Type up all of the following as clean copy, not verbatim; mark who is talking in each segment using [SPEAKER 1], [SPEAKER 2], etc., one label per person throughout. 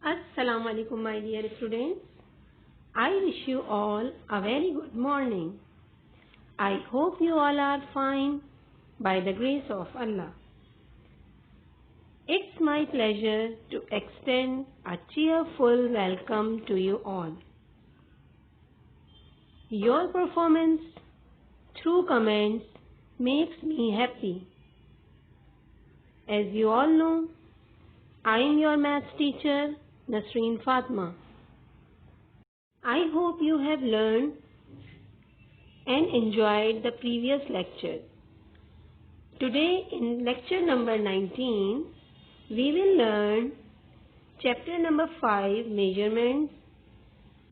[SPEAKER 1] Assalamu alaikum, my dear students. I wish you all a very good morning. I hope you all are fine by the grace of Allah. It's my pleasure to extend a cheerful welcome to you all. Your performance through comments makes me happy. As you all know, I am your maths teacher, Nasreen Fatma. I hope you have learned and enjoyed the previous lecture. Today in lecture number 19, we will learn chapter number 5, measurements,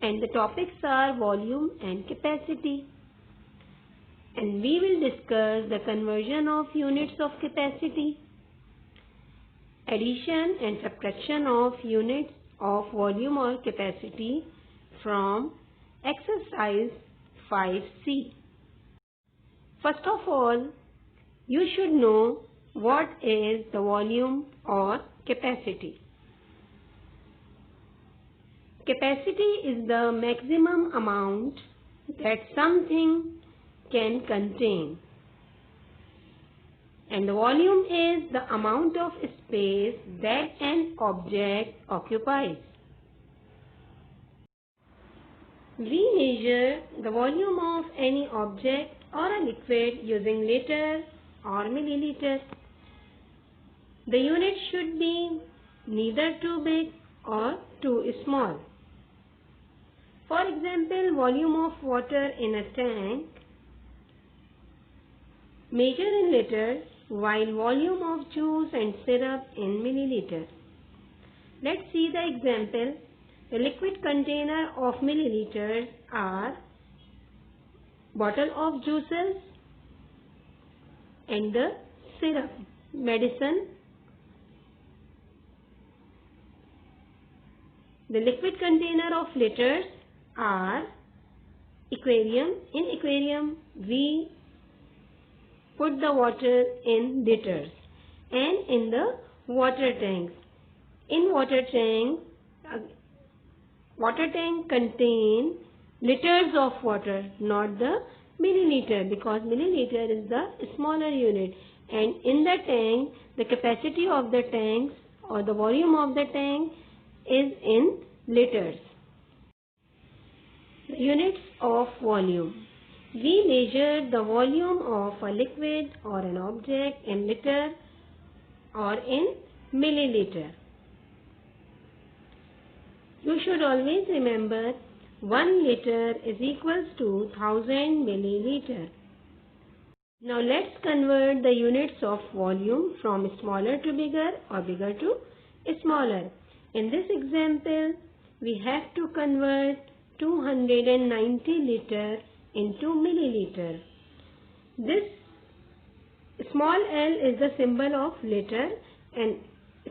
[SPEAKER 1] and the topics are volume and capacity. And we will discuss the conversion of units of capacity, addition and subtraction of units of volume or capacity from exercise 5C. First of all, you should know what is the volume or capacity. Capacity is the maximum amount that something can contain, and the volume is the amount of space that an object occupies. We measure the volume of any object or a liquid using liter or milliliter. The unit should be neither too big or too small. For example, volume of water in a tank measured in liters, while volume of juice and syrup in milliliter. Let's see the example. The liquid container of milliliters are bottle of juices and the syrup, medicine. The liquid container of liters are aquarium. In aquarium, we put the water in liters, and in the water tanks. In water tank contain liters of water, not the milliliter, because milliliter is the smaller unit, and in the tank the capacity of the tanks or the volume of the tank is in liters. The units of volume. We measure the volume of a liquid or an object in liter or in milliliter. You should always remember 1 liter is equals to 1000 milliliter. Now let's convert the units of volume from smaller to bigger or bigger to smaller. In this example, we have to convert 290 liter into milliliter. This small l is the symbol of liter, and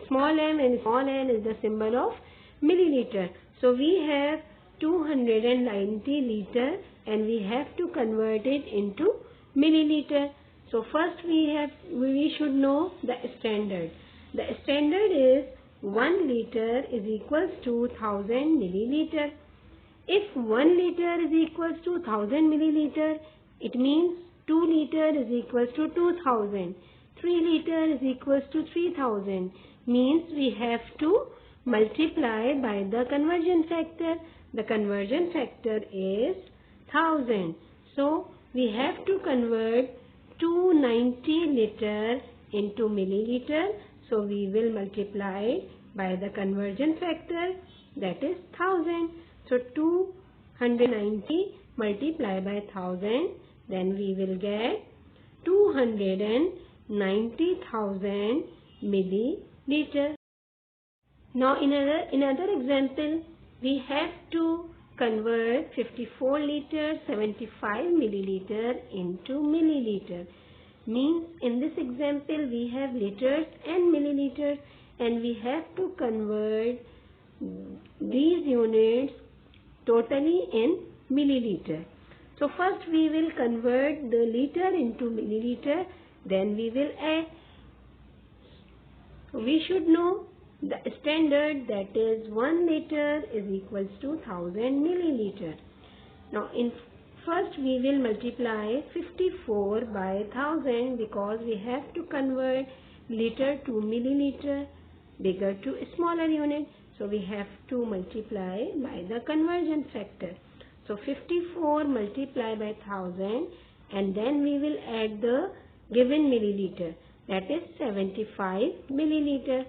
[SPEAKER 1] small m and small n is the symbol of milliliter. So we have 290 liter and we have to convert it into milliliter. So first we should know the standard. The standard is 1 liter is equals to 1000 milliliter. If 1 liter is equals to 1000 milliliter, it means 2 liter is equals to 2000. 3 liter is equals to 3000. Means we have to multiply by the conversion factor. The conversion factor is 1000. So we have to convert 290 liter into milliliter. So we will multiply by the conversion factor, that is 1000. So 290 multiplied by 1000, then we will get 290,000 milliliter. Now in another example, we have to convert 54 liter 75 milliliter into milliliter. Means in this example we have liters and milliliters, and we have to convert these units totally in milliliter. So first we will convert the liter into milliliter, then we will add. We should know the standard, that is 1 liter is equals to 1000 milliliter. Now in first we will multiply 54 by 1000 because we have to convert liter to milliliter, bigger to smaller unit. So we have to multiply by the conversion factor. So 54 multiplied by 1000 and then we will add the given milliliter, that is 75 milliliter.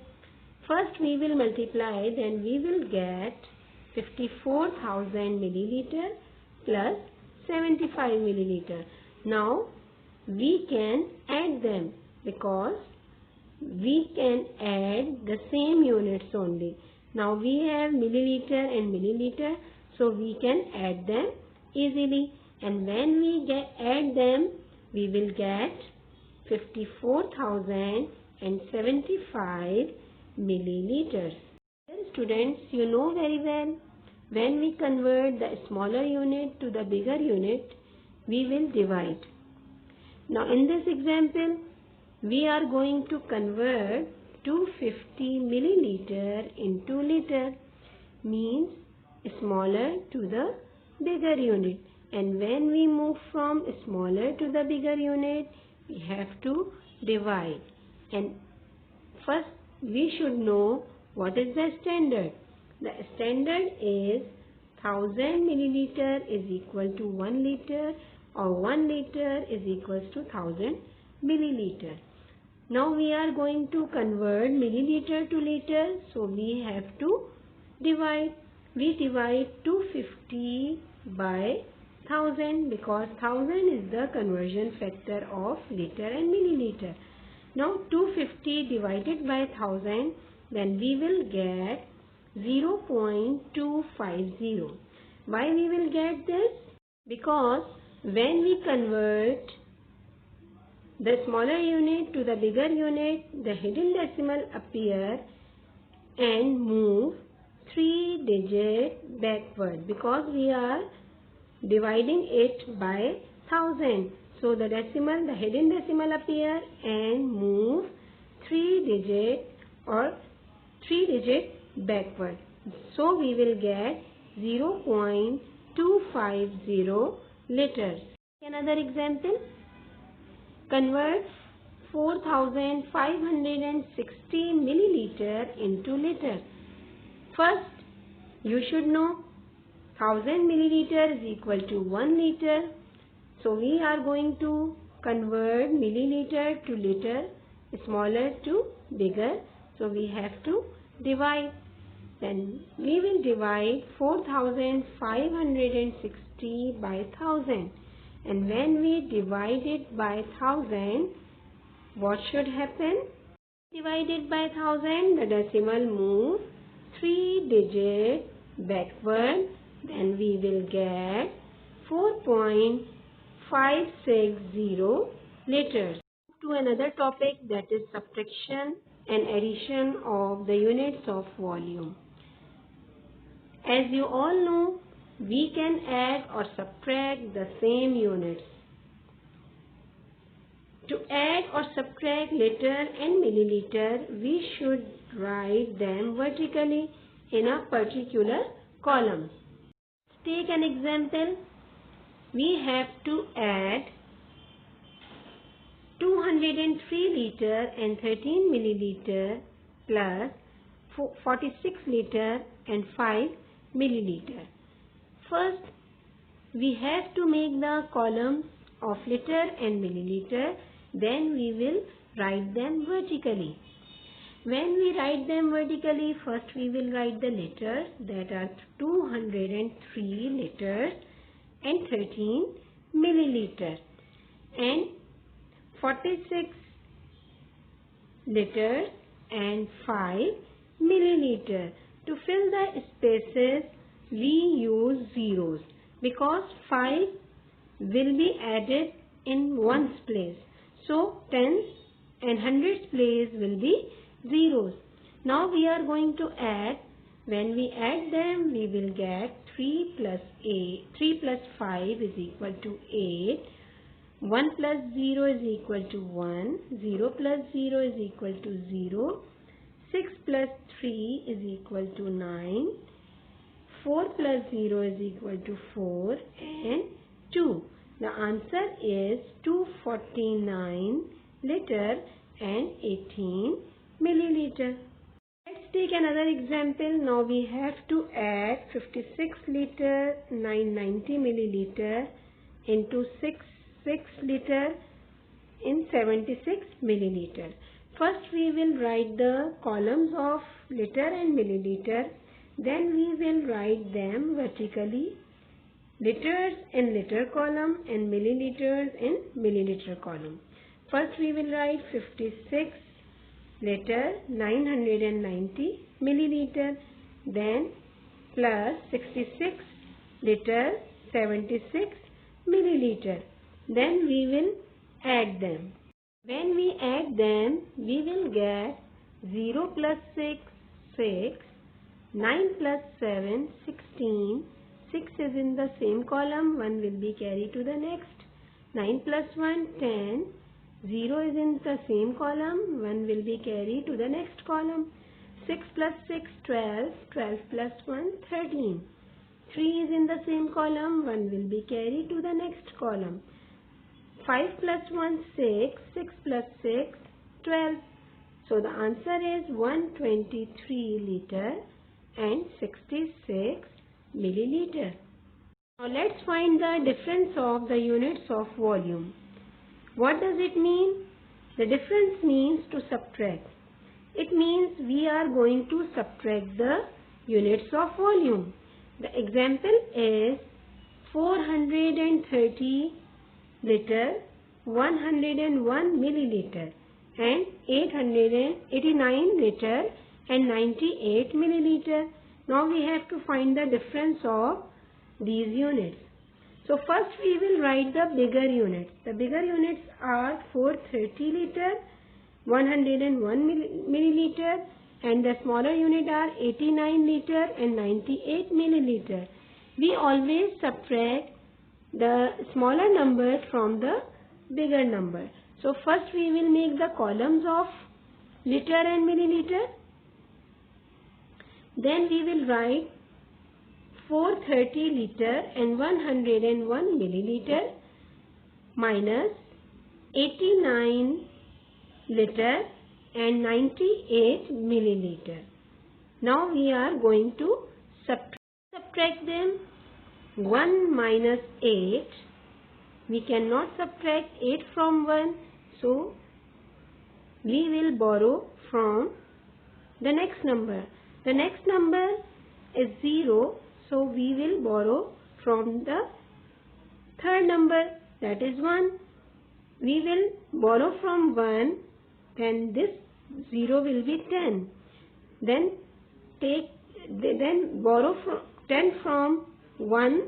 [SPEAKER 1] First we will multiply, then we will get 54,000 milliliter plus 75 milliliter. Now we can add them because we can add the same units only. Now we have milliliter and milliliter, so we can add them easily. And when we add them, we will get 54,075 milliliters. Dear students, you know very well, when we convert the smaller unit to the bigger unit, we will divide. Now in this example, we are going to convert 250 milliliter into liter, means smaller to the bigger unit. And when we move from smaller to the bigger unit, we have to divide. And first we should know what is the standard. The standard is 1000 milliliter is equal to 1 liter, or 1 liter is equals to 1000 milliliter. Now we are going to convert milliliter to liter, so we have to divide. We divide 250 by 1000 because 1000 is the conversion factor of liter and milliliter. Now 250 divided by 1000, then we will get 0.250. Why we will get this? Because when we convert the smaller unit to the bigger unit, the hidden decimal appear and move 3 digits backward because we are dividing it by 1000. So the hidden decimal appear and move 3 digits backward. So we will get 0.250 liters. Another example. Convert 4560 milliliter into liter. First, you should know 1000 milliliter is equal to 1 liter. So we are going to convert milliliter to liter, smaller to bigger. So we have to divide. Then we will divide 4560 by 1000. And when we divide it by 1000, what should happen? Divided by 1000, the decimal move 3 digits backward. Then we will get 4.560 liters. To another topic, that is subtraction and addition of the units of volume. As you all know, we can add or subtract the same units. To add or subtract liter and milliliter, we should write them vertically in a particular column. Take an example. We have to add 203 liter and 13 milliliter plus 46 liter and 5 milliliter. First, we have to make the columns of liter and milliliter, then we will write them vertically. When we write them vertically, first we will write the liters, that are 203 liters and 13 milliliter, and 46 liters and 5 milliliter. To fill the spaces, we use zeros because 5 will be added in ones place. So tens and hundreds place will be zeros. Now we are going to add. When we add them, we will get 3 plus 5 is equal to 8. 1 plus 0 is equal to 1. 0 plus 0 is equal to 0. 6 plus 3 is equal to 9. 4 plus 0 is equal to 4 and 2. The answer is 249 liter and 18 milliliter. Let's take another example. Now we have to add 56 liter 990 milliliter into 6 liter in 76 milliliter. First we will write the columns of liter and milliliter. Then we will write them vertically. Liters in liter column and milliliters in milliliter column. First we will write 56 liter 990 milliliter, then plus 66 liter 76 milliliter. Then we will add them. When we add them, we will get 0 plus 6, 6, 9 plus 7, 16, 6 is in the same column, 1 will be carried to the next. 9 plus 1, 10. 0 is in the same column, 1 will be carried to the next column. 6 plus 6, 12. 12 plus 1, 13. 3 is in the same column, 1 will be carried to the next column. 5 plus 1, 6. 6 plus 6, 12. So the answer is 123 liter and 66 milliliter. Now let's find the difference of the units of volume. What does it mean? The difference means to subtract. It means we are going to subtract the units of volume. The example is 430 liter 101 milliliter and 889 liter and 98 milliliter. Now we have to find the difference of these units. So first we will write the bigger units. The bigger units are 430 liter, 101 milliliter, and the smaller unit are 89 liter and 98 milliliter. We always subtract the smaller numbers from the bigger number. So first we will make the columns of liter and milliliter. Then we will write 430 liter and 101 milliliter minus 89 liter and 98 milliliter. Now we are going to subtract them. 1 minus 8. We cannot subtract 8 from 1. So we will borrow from the next number. The next number is 0. So we will borrow from the third number, that is 1. We will borrow from 1, then this 0 will be 10. Then borrow from 10 from 1,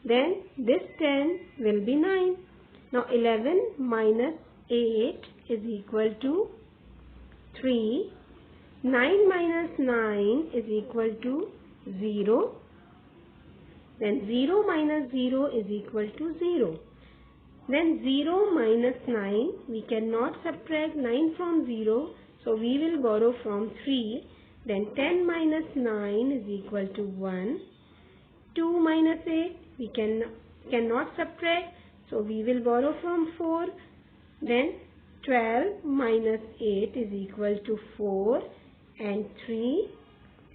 [SPEAKER 1] then this 10 will be 9. Now 11 minus 8 is equal to 3. 9 minus 9 is equal to 0. Then 0 minus 0 is equal to 0. Then 0 minus 9, we cannot subtract 9 from 0. So we will borrow from 3. Then 10 minus 9 is equal to 1. 2 minus 8, we cannot subtract. So we will borrow from 4. Then 12 minus 8 is equal to 4 and 3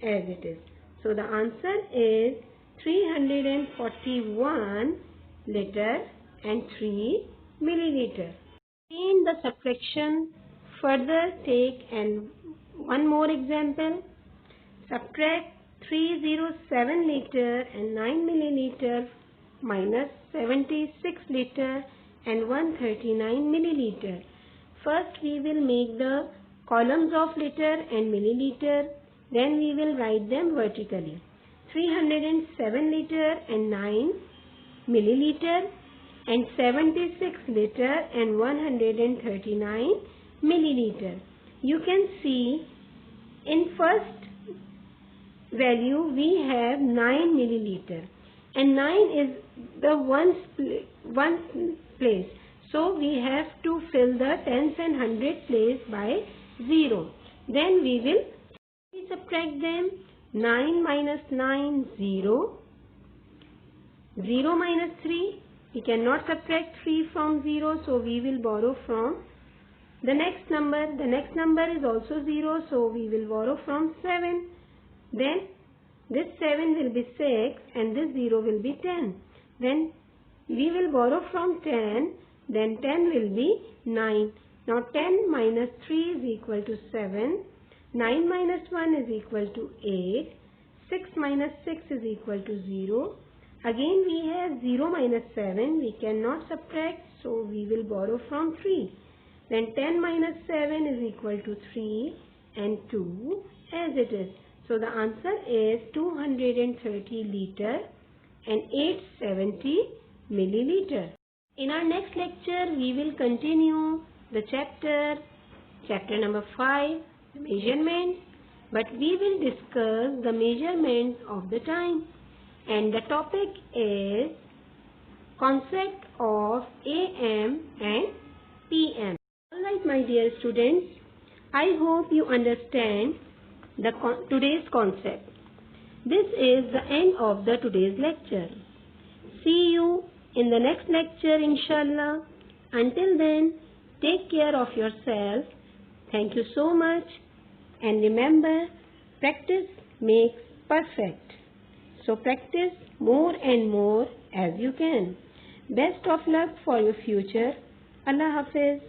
[SPEAKER 1] as it is. So the answer is 341 liter and 3 milliliter. In the subtraction, further take one more example. Subtract 307 liter and 9 milliliter minus 76 liter and 139 milliliter. First we will make the columns of liter and milliliter, then we will write them vertically. 307 liter and 9 milliliter and 76 liter and 139 milliliter. You can see in first value we have 9 milliliter and 9 is the one place. So we have to fill the tens and hundred place by 0. Then we will We subtract them. 9 minus 9, 0. 0 minus 3. We cannot subtract 3 from 0, so we will borrow from the next number. The next number is also 0, so we will borrow from 7. Then this 7 will be 6 and this 0 will be 10. Then we will borrow from 10. Then 10 will be 9. Now 10 minus 3 is equal to 7. 9 minus 1 is equal to 8. 6 minus 6 is equal to 0. Again we have 0 minus 7. We cannot subtract, so we will borrow from 3. Then 10 minus 7 is equal to 3 and 2 as it is. So the answer is 230 liter and 870 milliliter. In our next lecture, we will continue the chapter number 5, the measurements, but we will discuss the measurements of the time, and the topic is concept of AM and PM. Alright, my dear students, I hope you understand today's concept. This is the end of today's lecture. See you in the next lecture, inshallah. Until then, take care of yourself. Thank you so much. And remember, practice makes perfect. So practice more and more as you can. Best of luck for your future. Allah Hafiz.